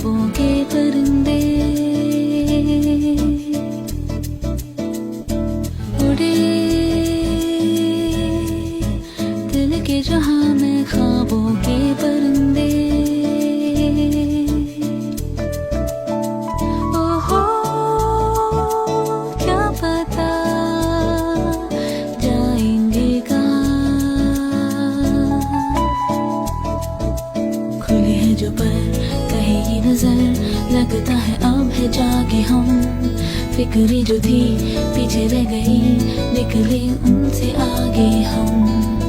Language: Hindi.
ख्वाबों के परिंदे उड़े दिल के जहां में ख्वाबों के परिंदे। ओहो क्या पता जाएंगे कहाँ। खुली है जो पर कहीं की नजर, लगता है अब है जागे हम। फिक्री जो थी पीछे रह गई, निकले उनसे आगे हम।